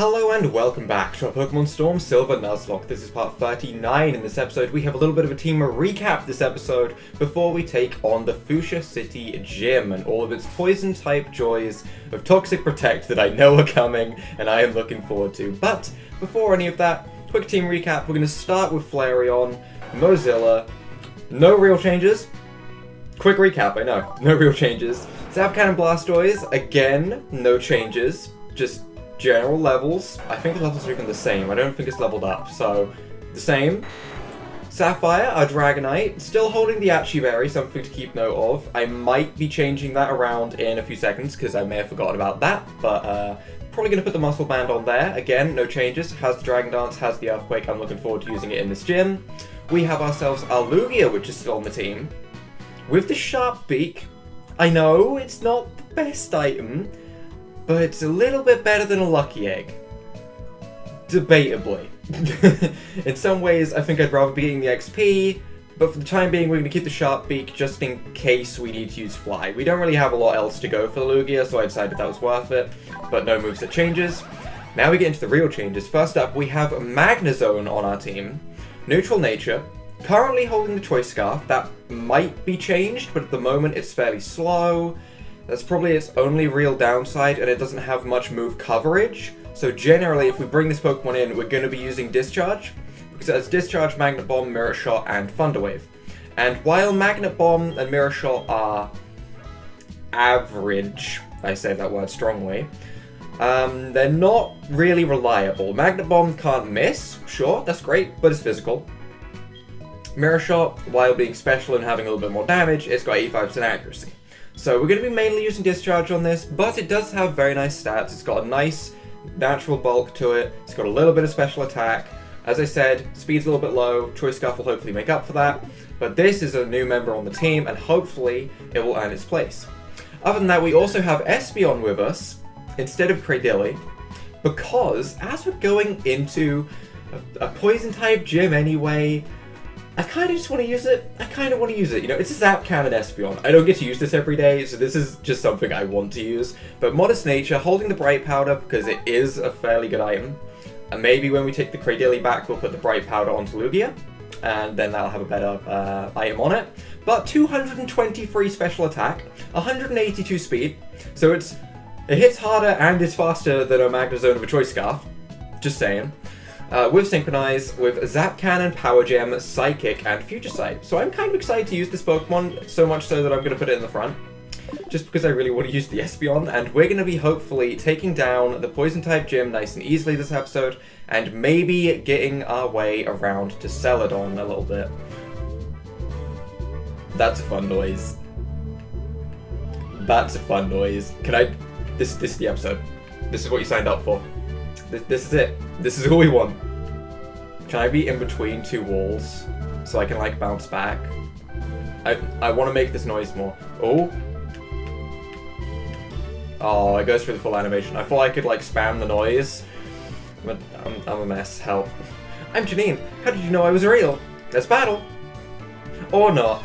Hello and welcome back to our Pokemon Storm Silver Nuzlocke. This is part 39. In this episode we have a little bit of a team recap this episode before we take on the Fuchsia City Gym and all of its poison type joys of Toxic Protect that I know are coming and I am looking forward to. But before any of that, quick team recap. We're going to start with Flareon, Mozilla, no real changes. Quick recap, I know, no real changes. Zapcan and Blastoise, again, no changes, just general levels. I think the levels are even the same. I don't think it's leveled up, so the same. Sapphire, our Dragonite, still holding the Achi Berry, something to keep note of. I might be changing that around in a few seconds because I may have forgotten about that, but probably going to put the Muscle Band on there. Again, no changes. Has the Dragon Dance, has the Earthquake. I'm looking forward to using it in this gym. We have ourselves our Lugia, which is still on the team. With the Sharp Beak, I know it's not the best item, but it's a little bit better than a Lucky Egg. Debatably. In some ways, I think I'd rather be getting the XP, but for the time being, we're going to keep the Sharp Beak just in case we need to use Fly. We don't really have a lot else to go for the Lugia, so I decided that was worth it, but no moveset changes. Now we get into the real changes. First up, we have Magnezone on our team. Neutral Nature, currently holding the Choice Scarf. That might be changed, but at the moment it's fairly slow. That's probably its only real downside, and it doesn't have much move coverage. So generally, if we bring this Pokemon in, we're going to be using Discharge, because it has Discharge, Magnet Bomb, Mirror Shot, and Thunder Wave. And while Magnet Bomb and Mirror Shot are average, I say that word strongly, they're not really reliable. Magnet Bomb can't miss, sure, that's great, but it's physical. Mirror Shot, while being special and having a little bit more damage, it's got 85% accuracy. So we're going to be mainly using Discharge on this, but it does have very nice stats. It's got a nice natural bulk to it. It's got a little bit of special attack. As I said, speed's a little bit low. Choice Scarf will hopefully make up for that. But this is a new member on the team, and hopefully it will earn its place. Other than that, we also have Espeon with us instead of Cradily, because as we're going into a Poison-type gym anyway, I kind of just want to use it. You know, it's a Zapcan and Espeon. I don't get to use this every day, so this is just something I want to use. But Modest Nature, holding the Bright Powder because it is a fairly good item. And maybe when we take the Cradily back, we'll put the Bright Powder onto Lugia, and then that'll have a better item on it. But 223 special attack, 182 speed, so it hits harder and is faster than a Magnezone of a Choice Scarf. Just saying. With Synchronize, with Zapcan and Power Gem, Psychic, and Future Sight. So I'm kind of excited to use this Pokemon, so much so that I'm going to put it in the front. Just because I really want to use the Espeon, and we're going to be hopefully taking down the Poison-type gym nice and easily this episode, and maybe getting our way around to Celadon a little bit. That's a fun noise. That's a fun noise. Can I... This is the episode. This is what you signed up for. This is it. This is all we want. Can I be in between two walls so I can, like, bounce back? I want to make this noise more. Oh. Oh, it goes through the full animation. I thought I could, like, spam the noise, but I'm a mess. Help. I'm Janine. How did you know I was real? Let's battle. Or not.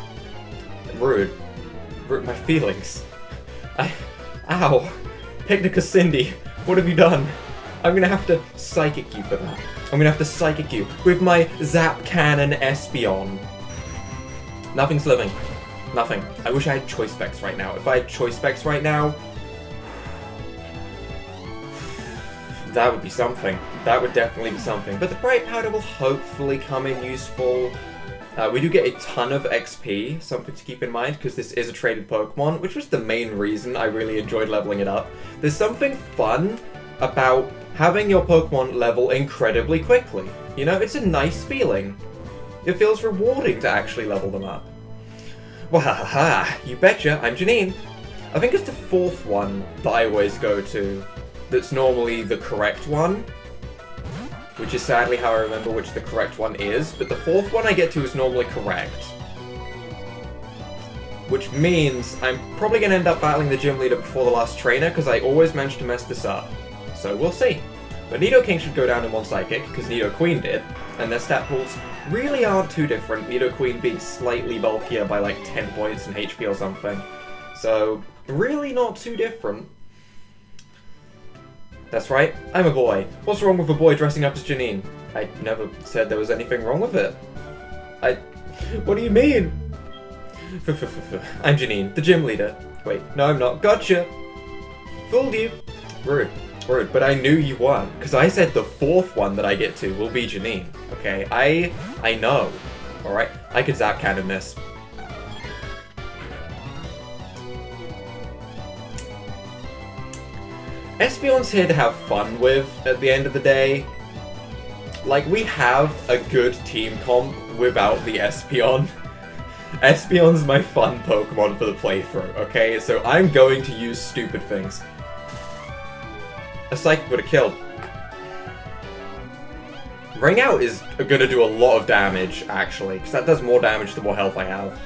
Rude. My feelings. Ow. Picnica Cindy. What have you done? I'm gonna have to Psychic you for that. I'm gonna have to Psychic you with my Zapcan and Espeon. Nothing's living. Nothing. I wish I had Choice Specs right now. If I had Choice Specs right now, that would be something. That would definitely be something. But the Bright Powder will hopefully come in useful. We do get a ton of XP, something to keep in mind, because this is a traded Pokemon, which was the main reason I really enjoyed leveling it up. There's something fun about having your Pokemon level incredibly quickly. You know, it's a nice feeling. It feels rewarding to actually level them up. Wahaha, you betcha, I'm Janine. I think it's the fourth one that I always go to that's normally the correct one, which is sadly how I remember which the correct one is, but the fourth one I get to is normally correct. Which means I'm probably going to end up battling the gym leader before the last trainer, because I always manage to mess this up. So we'll see. But Nidoking should go down in one Psychic, because Nidoqueen did, and their stat pools really aren't too different, Nidoqueen being slightly bulkier by like 10 points in HP or something. So, really not too different. That's right, I'm a boy. What's wrong with a boy dressing up as Janine? I never said there was anything wrong with it. What do you mean? I'm Janine, the gym leader. Wait, no I'm not. Gotcha! Fooled you. Rude. Rude, but I knew you weren't, because I said the 4th one that I get to will be Janine. Okay, I know. Alright, I could zap cannon this. Espeon's here to have fun with at the end of the day. Like, we have a good team comp without the Espeon. Espeon's my fun Pokemon for the playthrough, okay? So I'm going to use stupid things. A Psychic would have killed. Ring Out is gonna do a lot of damage, actually, because that does more damage the more health I have.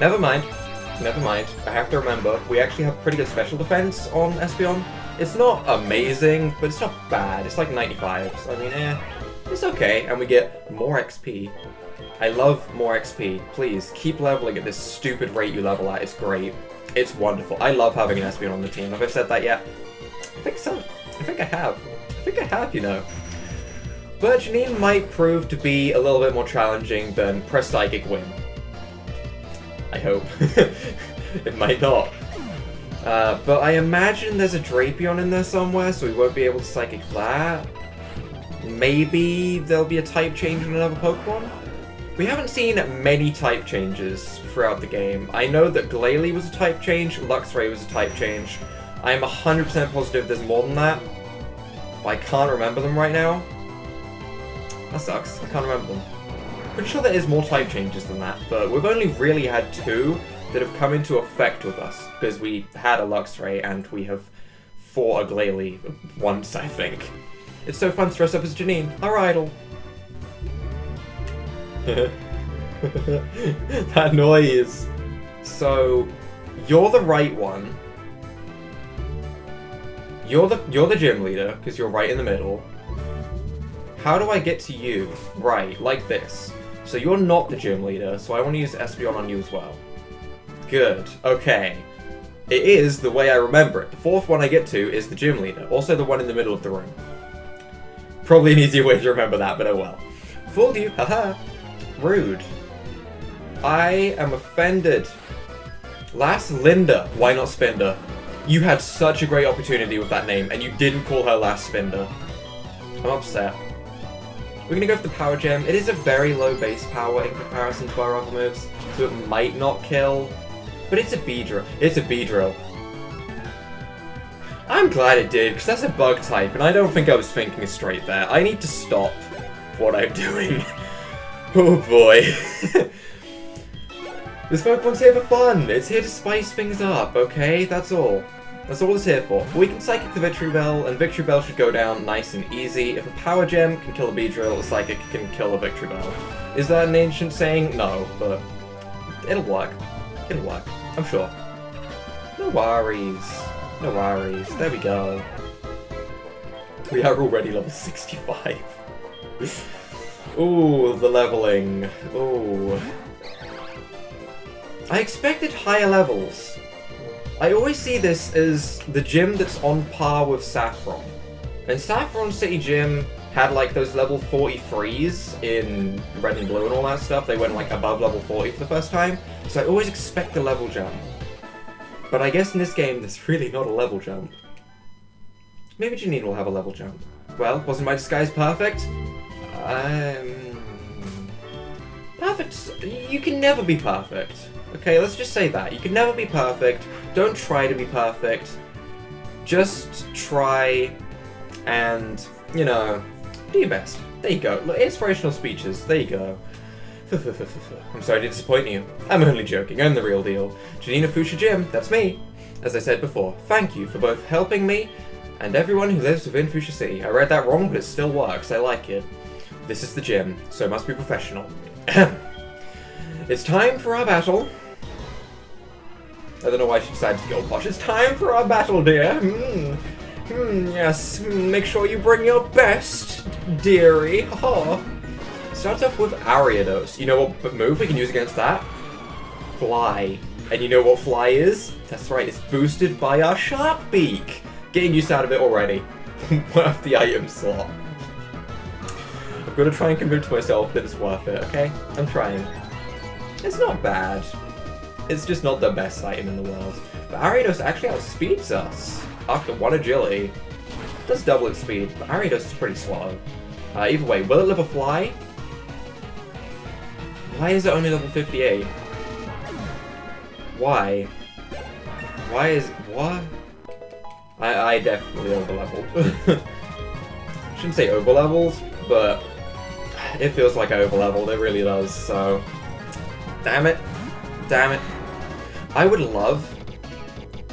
Never mind. Never mind. I have to remember, we actually have pretty good special defense on Espeon. It's not amazing, but it's not bad. It's like 95, so I mean, it's okay. And we get more XP. I love more XP. Please, keep leveling at this stupid rate you level at. It's great. It's wonderful. I love having an Espeon on the team. Have I said that yet? I think so. I think I have. I think I have, you know. But Janine might prove to be a little bit more challenging than Press Psychic Win. I hope. It might not. But I imagine there's a Drapion in there somewhere, so we won't be able to Psychic that. Maybe there'll be a type change in another Pokemon? We haven't seen many type changes throughout the game. I know that Glalie was a type change, Luxray was a type change. I am 100% positive there's more than that. But I can't remember them right now. That sucks. I can't remember them. Pretty sure there is more type changes than that, but we've only really had 2 that have come into effect with us, because we had a Luxray and we have fought a Glalie once, I think. It's so fun to dress up as Janine, our idol. That noise. So, you're the right one. You're the gym leader, because you're right in the middle. How do I get to you? Right, like this. So you're not the gym leader, so I want to use Espeon on you as well. Good. Okay. It is the way I remember it. The 4th one I get to is the gym leader. Also the one in the middle of the room. Probably an easier way to remember that, but oh well. Fooled you. Haha. Rude. I am offended. Last Linda. Why not Spinder? You had such a great opportunity with that name, and you didn't call her last Spinder. I'm upset. We're gonna go for the Power Gem. It is a very low base power in comparison to our other moves, so it might not kill. But it's a Beedrill. It's a Beedrill. I'm glad it did, because that's a bug type, and I don't think I was thinking straight there. I need to stop what I'm doing. Oh boy. This Pokemon's here for fun. It's here to spice things up, okay? That's all. That's all it's here for. We can Psychic the Victreebel, and Victreebel should go down nice and easy. If a Power Gem can kill a Beedrill, a Psychic can kill a Victreebel. Is that an ancient saying? No, but it'll work. It'll work. I'm sure. No worries. No worries. There we go. We are already level 65. Ooh, the leveling. Ooh. I expected higher levels. I always see this as the gym that's on par with Saffron. And Saffron City Gym had like those level 43s in Red and Blue and all that stuff. They went like above level 40 for the first time. So I always expect a level jump. But I guess in this game, there's really not a level jump. Maybe Janine will have a level jump. Well, wasn't my disguise perfect? Perfect. You can never be perfect. Okay, let's just say that. You can never be perfect. Don't try to be perfect. Just try and, you know, do your best. There you go. Inspirational speeches. There you go. I'm sorry to disappoint you. I'm only joking. I'm the real deal. Janina Fuchsia Gym. That's me. As I said before, thank you for both helping me and everyone who lives within Fuchsia City. I read that wrong, but it still works. I like it. This is the gym, so it must be professional. It's time for our battle. I don't know why she decided to go posh. It's time for our battle, dear. Yes. Make sure you bring your best, dearie. Ha. Starts off with Ariados. You know what move we can use against that? Fly. And you know what fly is? That's right, it's boosted by our sharp beak. Getting use out of it already. Worth the item slot. I'm gonna try and convince myself that it's worth it, okay? I'm trying. It's not bad. It's just not the best item in the world. But Ariados actually outspeeds us after 1 agility. It does double its speed, but Ariados is pretty slow. Either way, will it live a fly? Why is it only level 58? Why? Why is... what? I definitely overleveled. Shouldn't say overleveled, but it feels like I overleveled, it really does, so... Damn it. Damn it. I would love...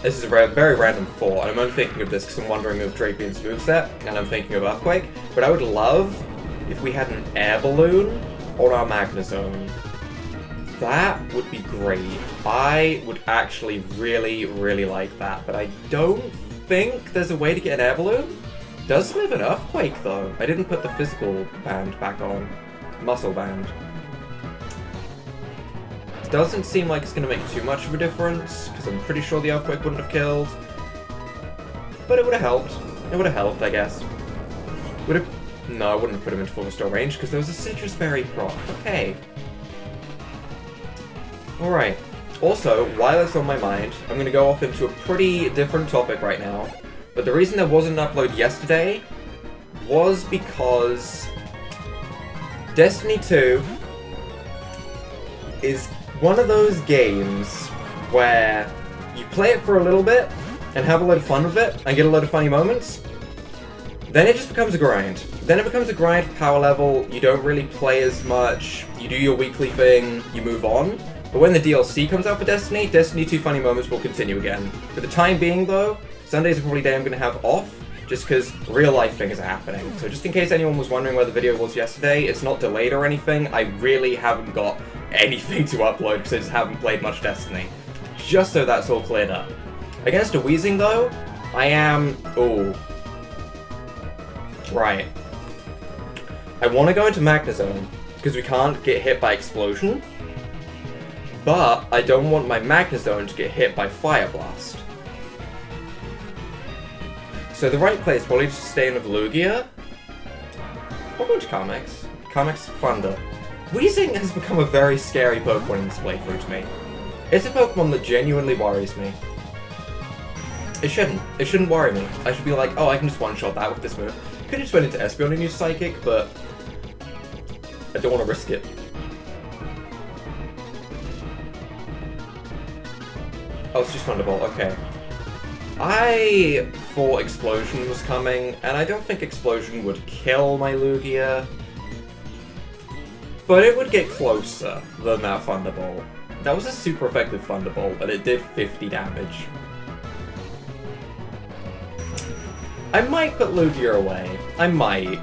This is a very random thought, and I'm only thinking of this because I'm wondering of Drapian's moveset, and I'm thinking of Earthquake, but I would love if we had an air balloon on our Magnezone. That would be great. I would actually really like that, but I don't think there's a way to get an air balloon. Does live an Earthquake though. I didn't put the physical band back on. Muscle band. Doesn't seem like it's going to make too much of a difference, because I'm pretty sure the Earthquake wouldn't have killed. But it would have helped. It would have helped, I guess. Would have... No, I wouldn't have put him into full restore range, because there was a Citrus Berry proc. Okay. Alright. Also, while it's on my mind, I'm going to go off into a pretty different topic right now. But the reason there wasn't an upload yesterday was because Destiny 2 is one of those games where you play it for a little bit and have a lot of fun with it and get a lot of funny moments. Then it just becomes a grind. Then it becomes a grind for power level, you don't really play as much, you do your weekly thing, you move on. But when the DLC comes out for Destiny, Destiny 2 funny moments will continue again. For the time being though, Sundays are probably the day I'm going to have off, just because real life things are happening. So just in case anyone was wondering where the video was yesterday, it's not delayed or anything, I really haven't got anything to upload because I just haven't played much Destiny. Just so that's all cleared up. Against a Weezing though, I am... ooh. Right. I want to go into Magnezone, because we can't get hit by Explosion, but I don't want my Magnezone to get hit by Fire Blast. So the right place probably to stay in with Lugia. I'll go to Carmex. Carmex Thunder. Weezing has become a very scary Pokemon in this playthrough to me. It's a Pokemon that genuinely worries me. It shouldn't. It shouldn't worry me. I should be like, oh, I can just one-shot that with this move. Could have just went into Espeon and used Psychic, but I don't want to risk it. Oh, it's just Thunderbolt, okay. I thought Explosion was coming, and I don't think Explosion would kill my Lugia. But it would get closer than that Thunderbolt. That was a super effective Thunderbolt, and it did 50 damage. I might put Lugia away. I might.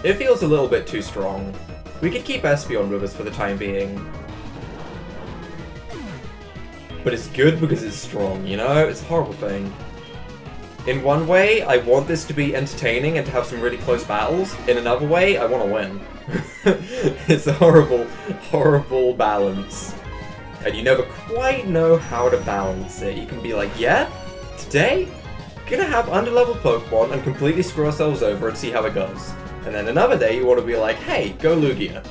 It feels a little bit too strong. We could keep Espeon with us for the time being. But it's good because it's strong, you know? It's a horrible thing. In one way, I want this to be entertaining and to have some really close battles. In another way, I want to win. It's a horrible, horrible balance. And you never quite know how to balance it. You can be like, yeah, today, gonna have underleveled Pokemon and completely screw ourselves over and see how it goes. And then another day, you want to be like, hey, go Lugia.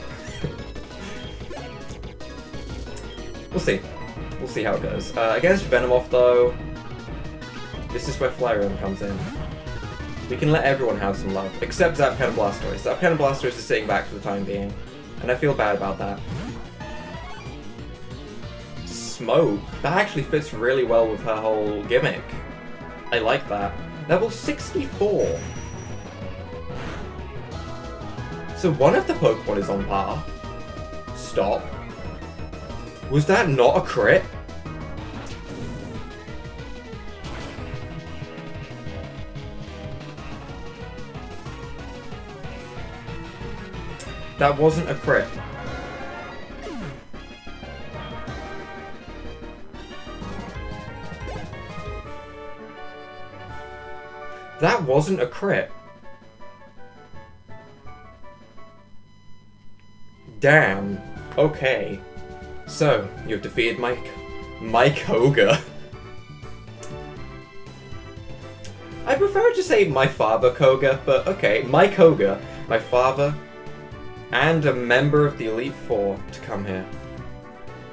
We'll see. We'll see how it goes. Against Venomoth, though, this is where Flareon comes in. We can let everyone have some love, except Zapcan and Blastoise. Zapcan and Blastoise is sitting back for the time being, and I feel bad about that. Smoke? That actually fits really well with her whole gimmick. I like that. Level 64. So one of the Pokemon is on par. Stop. Was that not a crit? That wasn't a crit. That wasn't a crit. Damn. Okay. So, you've defeated my Mike Hoga. I prefer to say my father Koga, but okay. Mike Hoga, my father, and a member of the Elite Four to come here.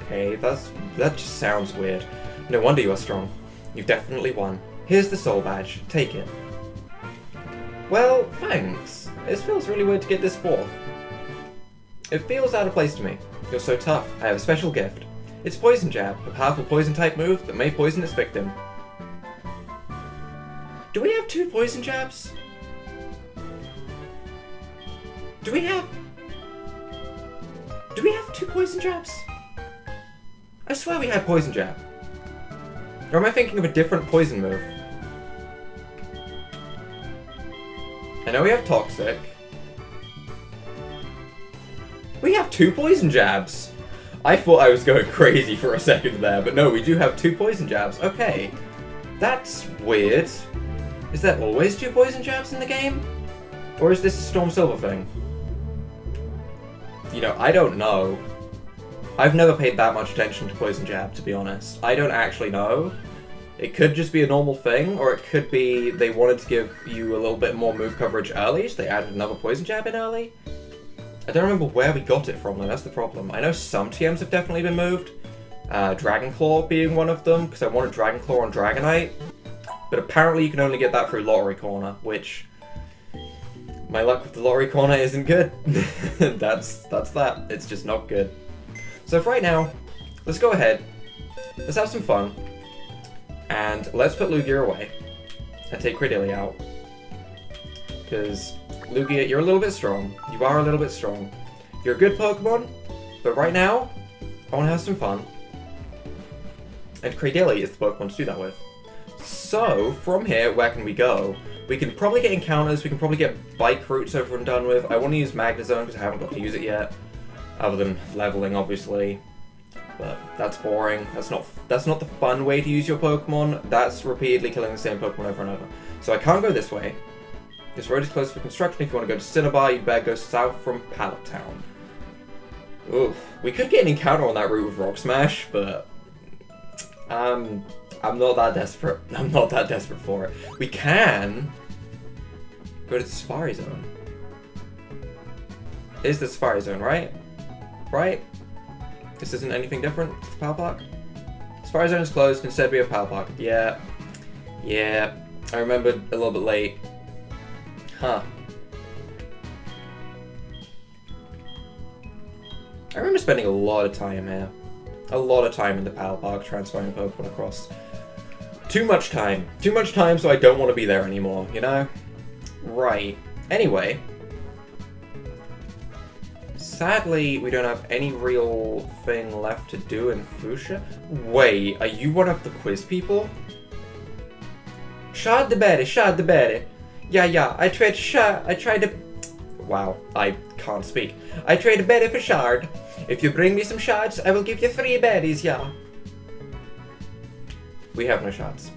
Okay, that just sounds weird. No wonder you are strong. You've definitely won. Here's the soul badge. Take it. Well, thanks. It feels really weird to get this fourth. It feels out of place to me. You're so tough. I have a special gift. It's Poison Jab, a powerful poison-type move that may poison its victim. Do we have 2 poison jabs? Do we have 2 poison jabs? I swear we had poison jab. Or am I thinking of a different poison move? I know we have toxic. We have 2 poison jabs! I thought I was going crazy for a second there, but no, we do have 2 poison jabs. Okay. That's weird. Is there always 2 poison jabs in the game? Or is this a Storm Silver thing? You know, I don't know. I've never paid that much attention to poison jab, to be honest. I don't actually know. It could just be a normal thing, or it could be they wanted to give you a little bit more move coverage early, so they added another poison jab in early. I don't remember where we got it from though, that's the problem. I know some TMs have definitely been moved. Dragon Claw being one of them, because I wanted Dragon Claw on Dragonite. But apparently you can only get that through Lottery Corner, which... my luck with the Lottery Corner isn't good. That's that. It's just not good. So for right now, let's go ahead. Let's have some fun. And let's put Lugia away. And take Cradilly out. Because, Lugia, you're a little bit strong. You are a little bit strong. You're a good Pokemon, but right now, I want to have some fun. And Cradilly is the Pokemon to do that with. So, from here, where can we go? We can probably get encounters, we can probably get bike routes over and done with. I want to use Magnezone because I haven't got to use it yet. Other than leveling, obviously. But that's boring. That's not the fun way to use your Pokemon. That's repeatedly killing the same Pokemon over and over. So I can't go this way. This road is closed for construction. If you want to go to Cinnabar, you'd better go south from Pallet Town. Ooh, we could get an encounter on that route with Rock Smash, but I'm not that desperate. I'm not that desperate for it. We can go to the Safari Zone. It is the Safari Zone, right? Right? This isn't anything different to the Power Park? Safari Zone is closed, instead we have Power Park. Yeah. Yeah. I remembered a little bit late. Huh. I remember spending a lot of time here. A lot of time in the Power Park transferring Pokemon across. Too much time. Too much time so I don't want to be there anymore, you know? Right. Anyway. Sadly, we don't have any real thing left to do in Fuchsia. Wait, are you one of the quiz people? Shard the berry, shard the berry. Yeah, I tried to... Wow, I can't speak. I trade a berry for shard. If you bring me some shards, I will give you 3 berries, yeah. We have no shards.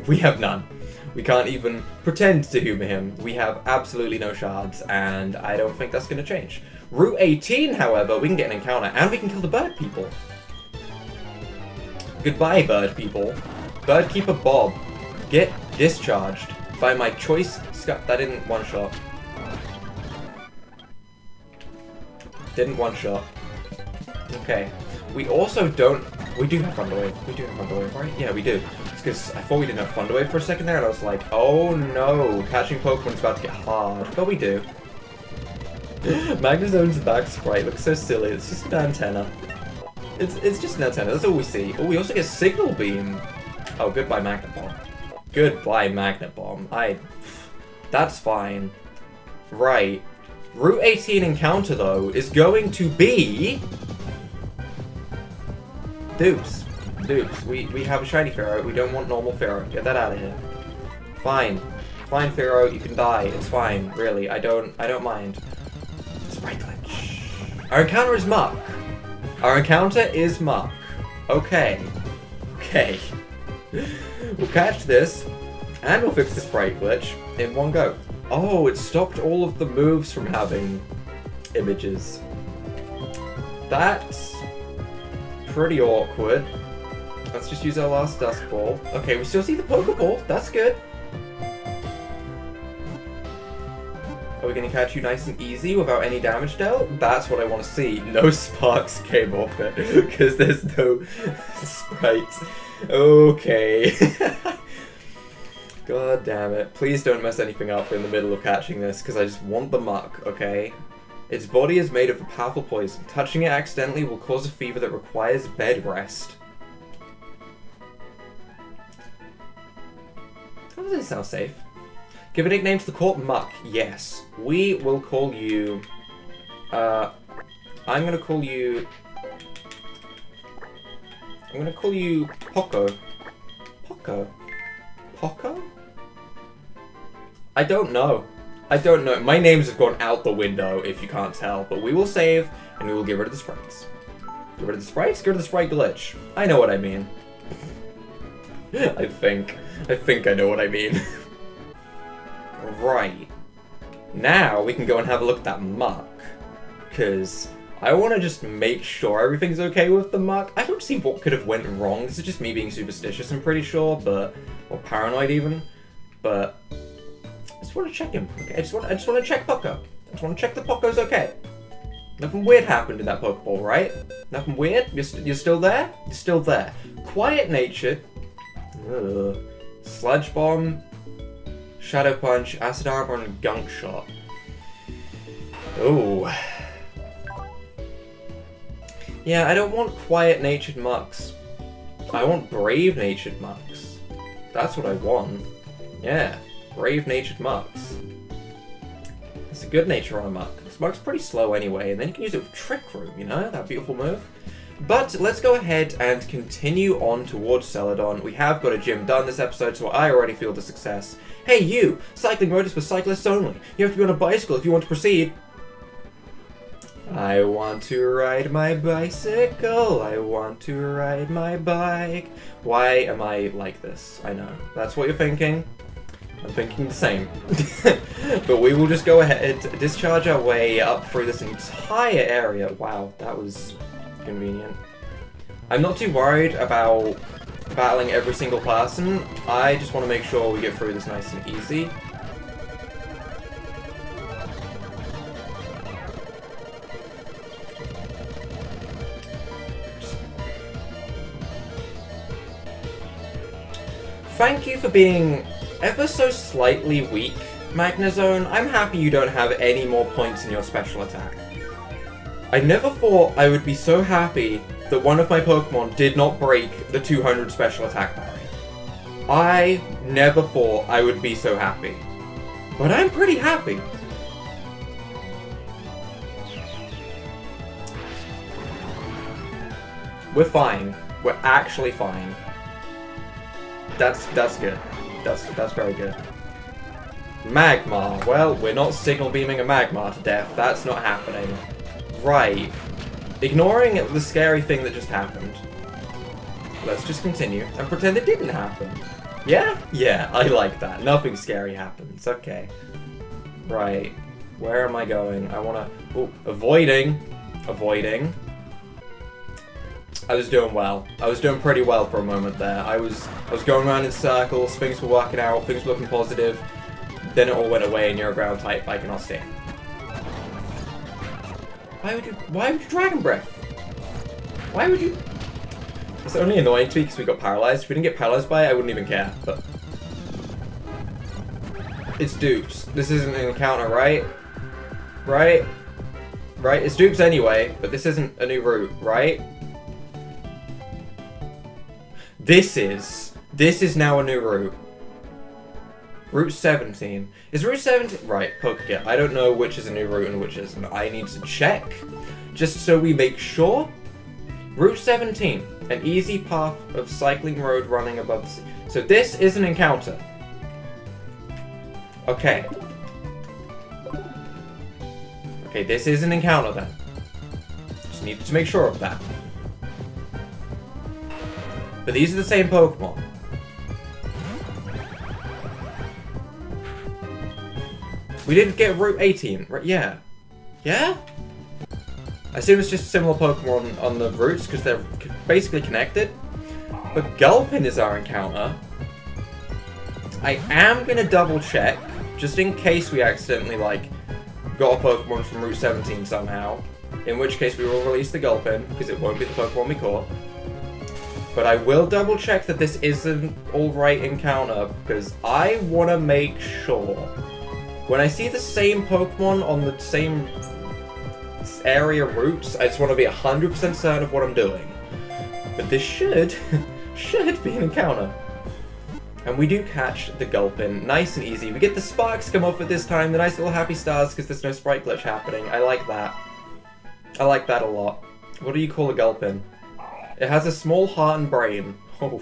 We have none. We can't even pretend to humor him. We have absolutely no shards, and I don't think that's going to change. Route 18, however, we can get an encounter, and we can kill the bird people. Goodbye, bird people. Birdkeeper Bob, get discharged by my choice... That didn't one-shot. Didn't one-shot. Okay. We also don't... We do have Thunder Wave. We do have Thunder Wave, right? Yeah, we do. It's because I thought we didn't have Thunder Wave for a second there, and I was like, oh no, catching Pokemon's about to get hard. But we do. Magnezone's back sprite looks so silly. It's just an antenna. It's just an antenna. That's all we see. Oh, we also get Signal Beam. Oh, goodbye Magnet Bomb. Goodbye Magnet Bomb. That's fine. Right. Route 18 encounter, though, is going to be... Dupes. Dupes. We have a shiny Pharaoh. We don't want normal Pharaoh. Get that out of here. Fine. Fine, Pharaoh. You can die. It's fine. Really. I don't mind. Sprite glitch. Our encounter is Muck. Our encounter is Muck. Okay. Okay. We'll catch this, and we'll fix the sprite glitch in one go. Oh, it stopped all of the moves from having images. That's pretty awkward. Let's just use our last Dusk Ball. Okay, we still see the Pokeball. That's good. Are we gonna catch you nice and easy without any damage dealt? That's what I want to see. No sparks came off it, because there's no sprites. Okay. God damn it. Please don't mess anything up in the middle of catching this, because I just want the muck, okay? Its body is made of a powerful poison. Touching it accidentally will cause a fever that requires bed rest. How does it sound safe? Give a nickname to the court, Muck. Yes. We will call you... I'm gonna call you Poco. Poco? Poco? I don't know. I don't know. My names have gone out the window, if you can't tell. But we will save, and we will get rid of the sprites. Get rid of the sprites? Get rid of the sprite glitch. I know what I mean. I think I know what I mean. Right. Now, we can go and have a look at that muck. Because I want to just make sure everything's okay with the muck. I don't see what could have went wrong. This is just me being superstitious, I'm pretty sure, but... or paranoid, even. But... I just want to check him. Okay? I just want to check Poco. I just want to check the Poco's okay. Nothing weird happened in that Pokeball, right? Nothing weird? You're still there? You're still there. Quiet-natured. Sludge Bomb. Shadow Punch. Acid Armor and Gunk Shot. Oh. Yeah, I don't want quiet-natured mucks. I want brave-natured mucks. That's what I want. Yeah. Brave-natured mucks. It's a good nature on a muck. This muck's pretty slow anyway, and then you can use it with Trick Room, you know? That beautiful move. But let's go ahead and continue on towards Celadon. We have got a gym done this episode, so I already feel the success. Hey you! Cycling mode is for cyclists only. You have to be on a bicycle if you want to proceed. I want to ride my bicycle. I want to ride my bike. Why am I like this? I know. That's what you're thinking. I'm thinking the same. But we will just go ahead, discharge our way up through this entire area. Wow, that was convenient. I'm not too worried about battling every single person. I just want to make sure we get through this nice and easy. Thank you for being ever so slightly weak, Magnezone. I'm happy you don't have any more points in your special attack. I never thought I would be so happy that one of my Pokemon did not break the 200 special attack barrier. I never thought I would be so happy. But I'm pretty happy. We're fine. We're actually fine. That's good. That's very good. Magmar. Well, we're not signal beaming a Magmar to death. That's not happening. Right. Ignoring the scary thing that just happened. Let's just continue and pretend it didn't happen. Yeah? Yeah, I like that. Nothing scary happens. Okay. Right. Where am I going? I wanna... Oh, avoiding. Avoiding. I was doing well. I was doing pretty well for a moment there. I was going around in circles, things were working out, things were looking positive. Then it all went away and you're a ground type, I cannot stand. Why would you Dragon Breath? Why would you? It's only annoying to me because we got paralyzed. If we didn't get paralyzed by it, I wouldn't even care, but... It's Dupes. This isn't an encounter, right? Right? Right? It's Dupes anyway, but this isn't a new route, right? This is now a new route. Route 17. Is Route 17... Right, Pokekit. I don't know which is a new route and which isn't. I need to check, just so we make sure. Route 17. An easy path of cycling road running above the sea. So this is an encounter. Okay. Okay, this is an encounter then. Just needed to make sure of that. But these are the same Pokemon. We didn't get Route 18, right? Yeah. Yeah? I assume it's just similar Pokemon on the routes because they're basically connected. But Gulpin is our encounter. I am gonna double check, just in case we accidentally, like, got a Pokemon from Route 17 somehow. In which case we will release the Gulpin, because it won't be the Pokemon we caught. But I will double check that this is an alright encounter, because I want to make sure. When I see the same Pokemon on the same area routes, I just want to be 100% certain of what I'm doing. But this should be an encounter. And we do catch the Gulpin, nice and easy. We get the sparks come off at this time, the nice little happy stars, because there's no sprite glitch happening. I like that. I like that a lot. What do you call a Gulpin? It has a small heart and brain. Oh,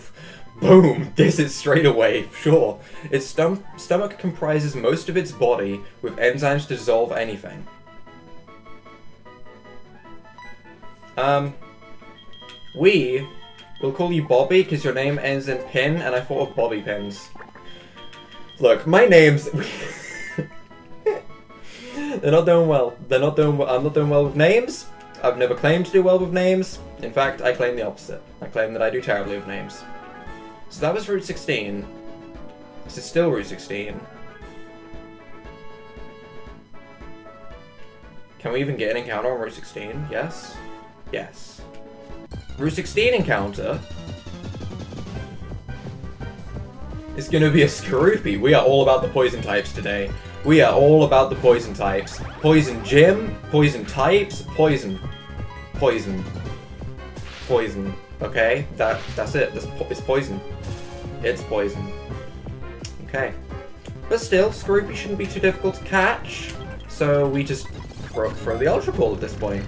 boom! This is straight away, sure. Its stomach comprises most of its body, with enzymes to dissolve anything. We'll call you Bobby, because your name ends in pin, and I thought of bobby pins. Look, my name's... They're not doing well. I'm not doing well with names. I've never claimed to do well with names. In fact, I claim the opposite. I claim that I do terribly with names. So that was Route 16. This is still Route 16. Can we even get an encounter on Route 16? Yes? Yes. Route 16 encounter is gonna be a Skorupi. We are all about the poison types today. We are all about the poison types. Poison gym, poison types, poison. Poison. Poison. Okay? That's it. It's poison. It's poison. Okay. But still, Skorupi shouldn't be too difficult to catch. So we just throw the Ultra Ball at this point.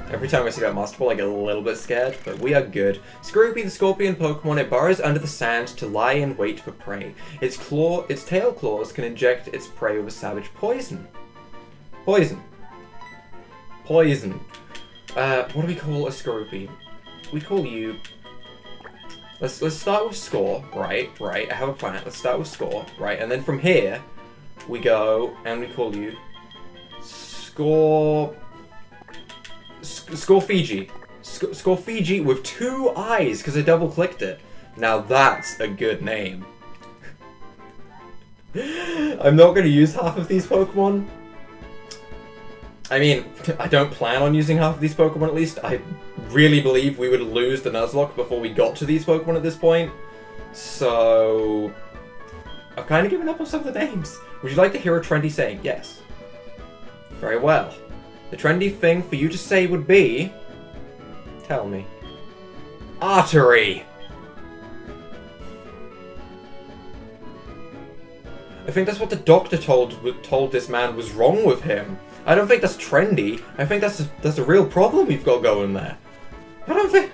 Every time I see that Master Ball, I get a little bit scared, but we are good. Skorupi, the scorpion Pokemon, it burrows under the sand to lie in wait for prey. Its tail claws can inject its prey with a savage poison. Poison. Poison. What do we call a Skorupi? We call you... Let's start with Score, right, I have a plan. Let's start with Score, right, and then from here, we go, and we call you... Scorfiji. Scorfiji with 2 eyes, because I double-clicked it. Now that's a good name. I'm not going to use half of these Pokemon. I mean, I don't plan on using half of these Pokemon at least. I really believe we would lose the Nuzlocke before we got to these Pokemon at this point. So... I've kind of given up on some of the names. Would you like to hear a trendy saying? Yes. Very well. The trendy thing for you to say would be... Tell me. Artery! I think that's what the doctor told this man was wrong with him. I don't think that's trendy. I think that's a real problem you've got going there. I don't think...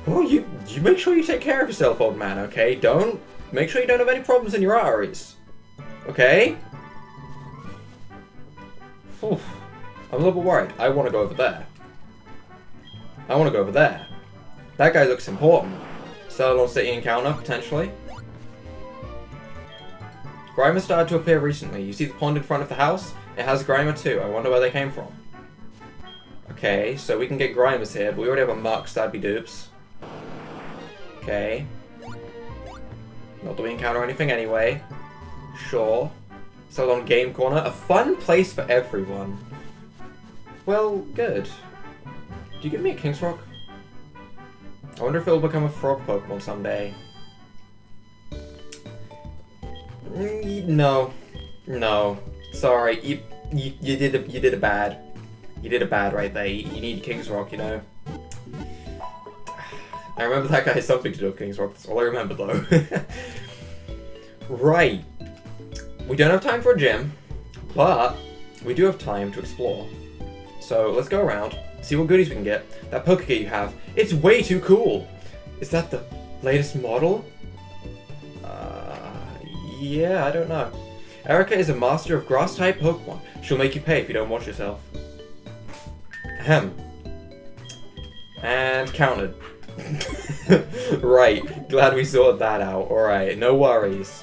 Oh, you make sure you take care of yourself, old man, okay? Make sure you don't have any problems in your arteries. Okay? Oof. I'm a little bit worried. I want to go over there. I want to go over there. That guy looks important. Celadon City encounter, potentially. Grimer started to appear recently. You see the pond in front of the house? It has Grimer too. I wonder where they came from. Okay, so we can get Grimers here, but we already have a Mux, that'd be Dupes. Okay. Not that we encounter anything anyway. Sure. Celadon Game Corner. A fun place for everyone. Well, good. Do you give me a King's Rock? I wonder if it'll become a frog Pokemon someday. No. No. Sorry. You did a bad. You did a bad right there. You need King's Rock, you know. I remember that guy has something to do with King's Rock. That's all I remember, though. Right. We don't have time for a gym, but we do have time to explore. So let's go around, see what goodies we can get. That Pokegate you have, it's way too cool. Is that the latest model? Yeah, I don't know. Erica is a master of grass-type Pokemon. She'll make you pay if you don't watch yourself. Ahem. And counted. Right, glad we sorted that out. Alright, no worries.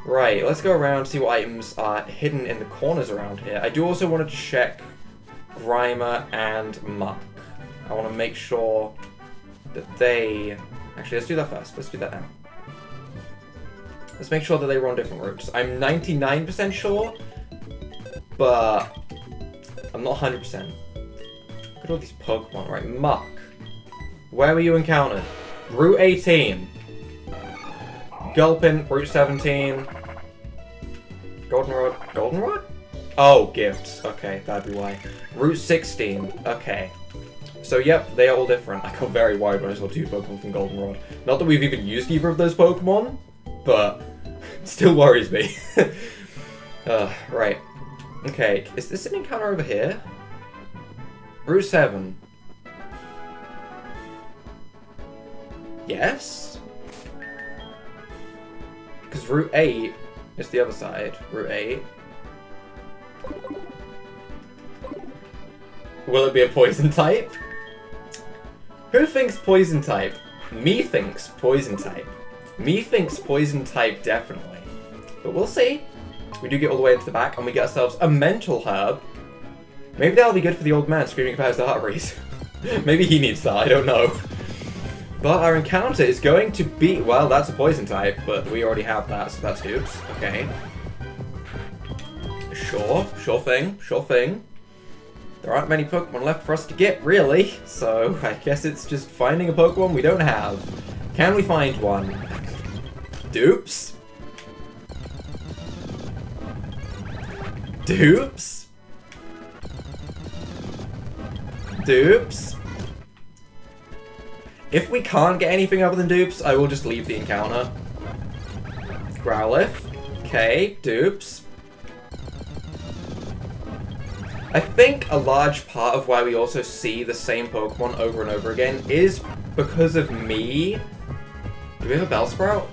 Right, let's go around and see what items are hidden in the corners around here. I do also want to check Grimer and Muck. I want to make sure that they... Actually, let's do that first. Let's do that now. Let's make sure that they run different routes. I'm 99% sure, but I'm not 100%. Look at all these Pokemon, right? Muck. Where were you encountered? Route 18. Gulpin, Route 17. Goldenrod. Goldenrod? Oh, gifts. Okay, that'd be why. Route 16. Okay. So, yep, they are all different. I got very worried when I saw 2 Pokemon from Goldenrod. Not that we've even used either of those Pokemon, but it still worries me. Right. Okay, is this an encounter over here? Route 7. Yes? Because Route 8 is the other side. Route 8. Will it be a poison type? Who thinks poison type? Me thinks poison type. Me thinks poison type definitely. But we'll see. We do get all the way into the back and we get ourselves a mental herb. Maybe that'll be good for the old man screaming about his arteries. Maybe he needs that, I don't know. But our encounter is going to be... Well, that's a poison type, but we already have that, so that's Dupes. Okay. Sure thing, sure thing. There aren't many Pokemon left for us to get, really, so I guess it's just finding a Pokemon we don't have. Can we find one? Dupes? Dupes? Dupes? If we can't get anything other than Dupes, I will just leave the encounter. Growlithe. Okay, Dupes. I think a large part of why we also see the same Pokemon over and over again is because of me. Do we have a Bellsprout?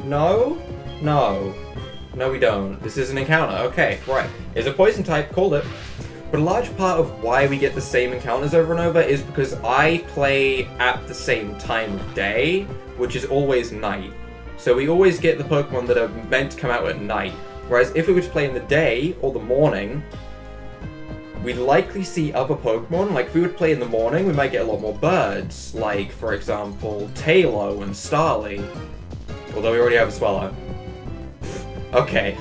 No? No. No, we don't. This is an encounter. Okay, right. It's a poison type, called it. But a large part of why we get the same encounters over and over is because I play at the same time of day, which is always night. So we always get the Pokemon that are meant to come out at night. Whereas if we were to play in the day or the morning, we'd likely see other Pokemon. Like if we would play in the morning, we might get a lot more birds. Like, for example, Tailo and Starly. Although we already have a Swallow. Okay.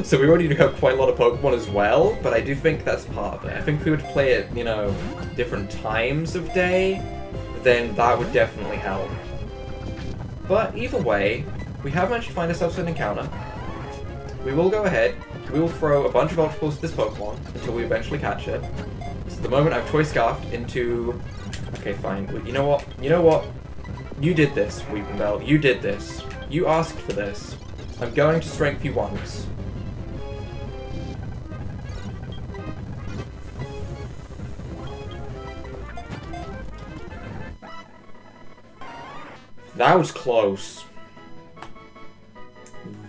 So we already do have quite a lot of Pokemon as well, but I do think that's part of it. I think if we were to play it, you know, different times of day, then that would definitely help. But either way, we have managed to find ourselves an encounter. We will go ahead, we will throw a bunch of Ultra Balls at this Pokemon until we eventually catch it. So the moment I've Choice Scarfed into... Okay, fine. You know what? You know what? You did this, Weepinbell. You did this. You asked for this. I'm going to strength you once. That was close.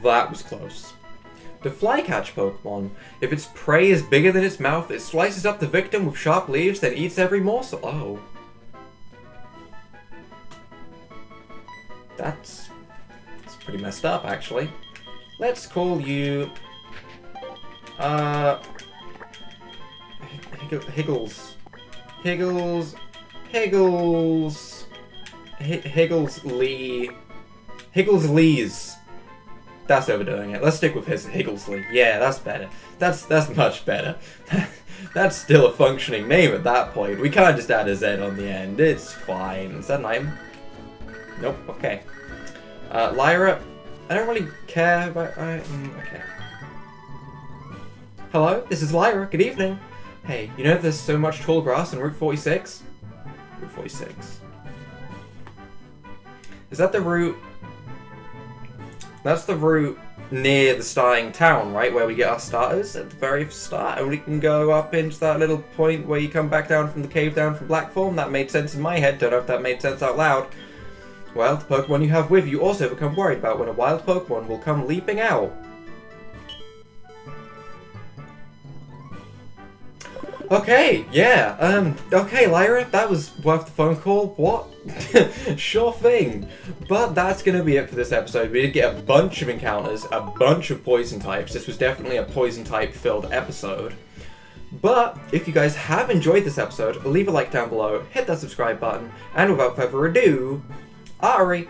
That was close. The Flycatch Pokemon. If its prey is bigger than its mouth, it slices up the victim with sharp leaves, then eats every morsel. Oh. That's pretty messed up, actually. Let's call you... Higgles. Higgles-Lees. That's overdoing it. Let's stick with his Higglesley. Yeah, that's better. That's much better. That's still a functioning name at that point. We can't just add a Z on the end. It's fine. Is that an item? Nope. Okay. Lyra, I don't really care about... okay. Hello, this is Lyra. Good evening. Hey, you know there's so much tall grass on Route 46? Route 46. Is that the route... That's the route near the starting town, right? Where we get our starters at the very start, and we can go up into that little point where you come back down from the cave down from Blackthorn. That made sense in my head. Don't know if that made sense out loud. Well, the Pokemon you have with you also become worried about when a wild Pokemon will come leaping out. Okay, yeah, okay, Lyra, that was worth the phone call. What? Sure thing. But that's gonna be it for this episode. We did get a bunch of encounters, a bunch of poison types. This was definitely a poison type filled episode. But if you guys have enjoyed this episode, leave a like down below, hit that subscribe button, and without further ado, Artery!